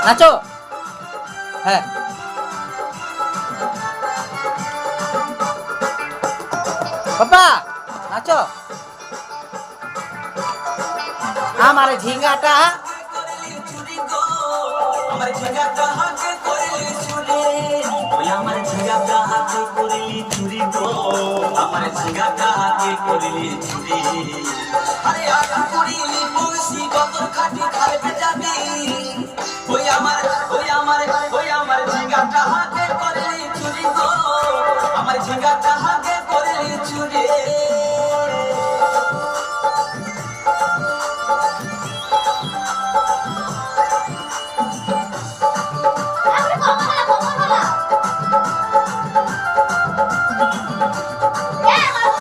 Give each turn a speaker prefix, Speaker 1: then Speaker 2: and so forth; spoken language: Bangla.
Speaker 1: নাচো। হ্যাঁ বাবা নাচো। আমার ঝিঙ্গাটা
Speaker 2: আমার ঝিঙ্গাটা হাতে করলি চুরি, ওই আমার ঝিঙ্গাটা হাতে করলি চুরি গো, আমার ঝিঙ্গাটা হাতে করলি চুরি। আরে আটা করিলি বংশী কত খাটি খাইতে যাবি, ওই আমার